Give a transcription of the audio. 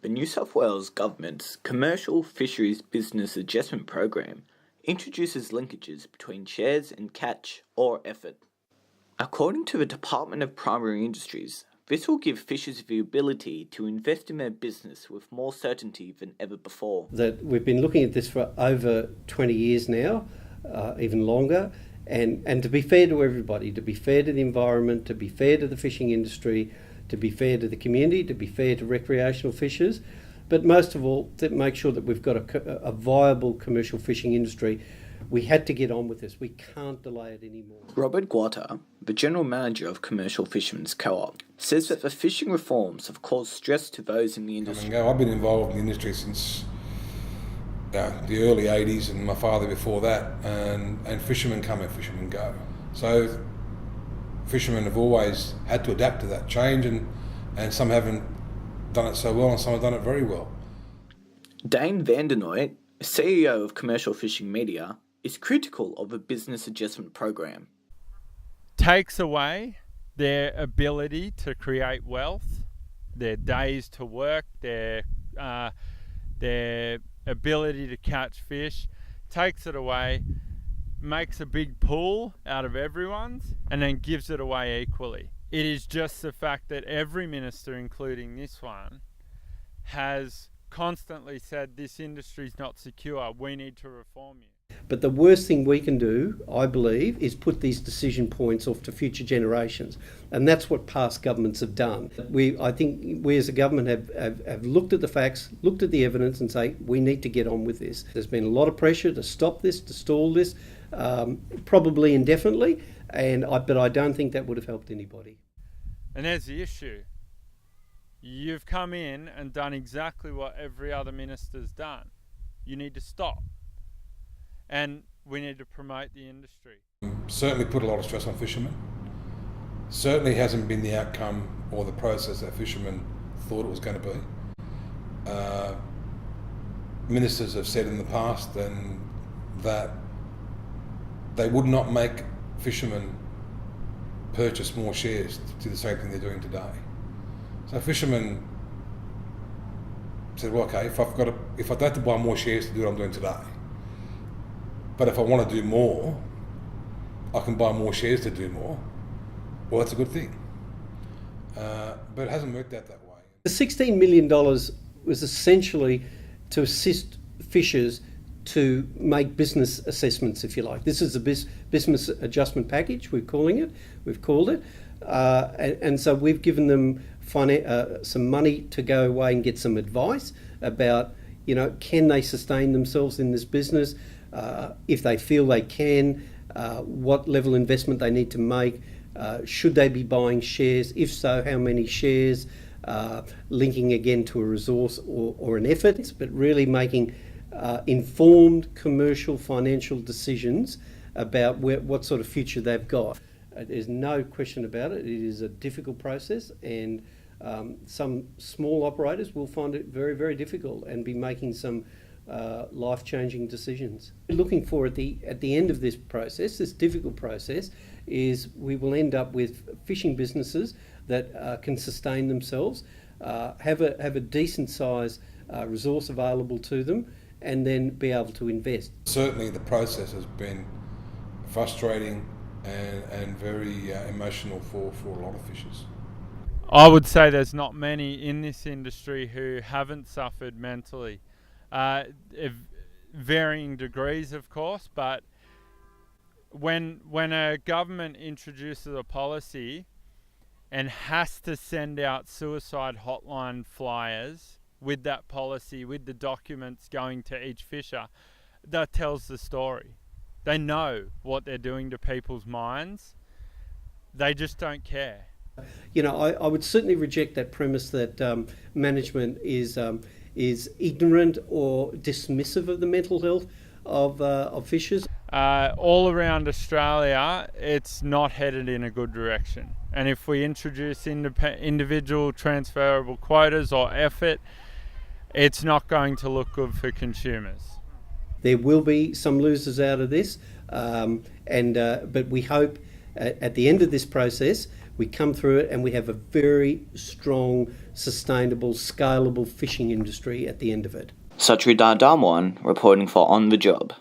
The New South Wales Government's Commercial Fisheries Business Adjustment Program introduces linkages between shares and catch or effort. According to the Department of Primary Industries, this will give fishers the ability to invest in their business with more certainty than ever before. That we've been looking at this for over 20 years now, even longer, and to be fair to everybody, to be fair to the environment, to be fair to the fishing industry, to be fair to the community, to be fair to recreational fishers, but most of all, to make sure that we've got a viable commercial fishing industry. We had to get on with this. We can't delay it anymore. Robert Guata, the General Manager of Commercial Fishermen's Co-op, says that the fishing reforms have caused stress to those in the industry. I've been involved in the industry since the early 80s, and my father before that, and fishermen come and fishermen go. So fishermen have always had to adapt to that change, and some haven't done it so well and some have done it very well. Dane Vandenoy, CEO of Commercial Fishing Media, is critical of a business adjustment program. Takes away their ability to create wealth, their days to work, their ability to catch fish, takes it away, makes a big pool out of everyone's, and then gives it away equally. It is just the fact that every minister, including this one, has constantly said this industry's not secure, we need to reform you. But the worst thing we can do, I believe, is put these decision points off to future generations. And that's what past governments have done. I think we as a government have looked at the facts, looked at the evidence and say, we need to get on with this. There's been a lot of pressure to stop this, to stall this, probably indefinitely, but I don't think that would have helped anybody. And there's the issue. You've come in and done exactly what every other minister's done. You need to stop. And we need to promote the industry. Certainly put a lot of stress on fishermen. Certainly hasn't been the outcome or the process that fishermen thought it was going to be. Ministers have said in the past that they would not make fishermen purchase more shares to do the same thing they're doing today. So fishermen said, well, okay, if I don't have to buy more shares to do what I'm doing today, but if I want to do more, I can buy more shares to do more. Well, that's a good thing. But it hasn't worked out that way. The $16 million was essentially to assist fishers to make business assessments, if you like. This is a business adjustment package, we've called it. And so we've given them some money to go away and get some advice about, can they sustain themselves in this business? If they feel they can, what level of investment they need to make, should they be buying shares? If so, how many shares? Linking again to a resource or an effort, but really making informed commercial financial decisions about what sort of future they've got. There's no question about it. It is a difficult process, and some small operators will find it very, very difficult and be making some life-changing decisions. Looking for at the end of this process, this difficult process, is we will end up with fishing businesses that can sustain themselves, have a decent size resource available to them, and then be able to invest. Certainly the process has been frustrating and very emotional for a lot of fishers. I would say there's not many in this industry who haven't suffered mentally. Varying degrees, of course, but when a government introduces a policy and has to send out suicide hotline flyers with that policy, with the documents going to each fisher, that tells the story. They know what they're doing to people's minds. They just don't care. I would certainly reject that premise that management is ignorant or dismissive of the mental health of fishers. All around Australia, it's not headed in a good direction. And if we introduce individual transferable quotas or effort, it's not going to look good for consumers. There will be some losers out of this, but we hope at the end of this process We come through it and we have a very strong, sustainable, scalable fishing industry at the end of it. Satria Dyer-Darmawan reporting for On the Job.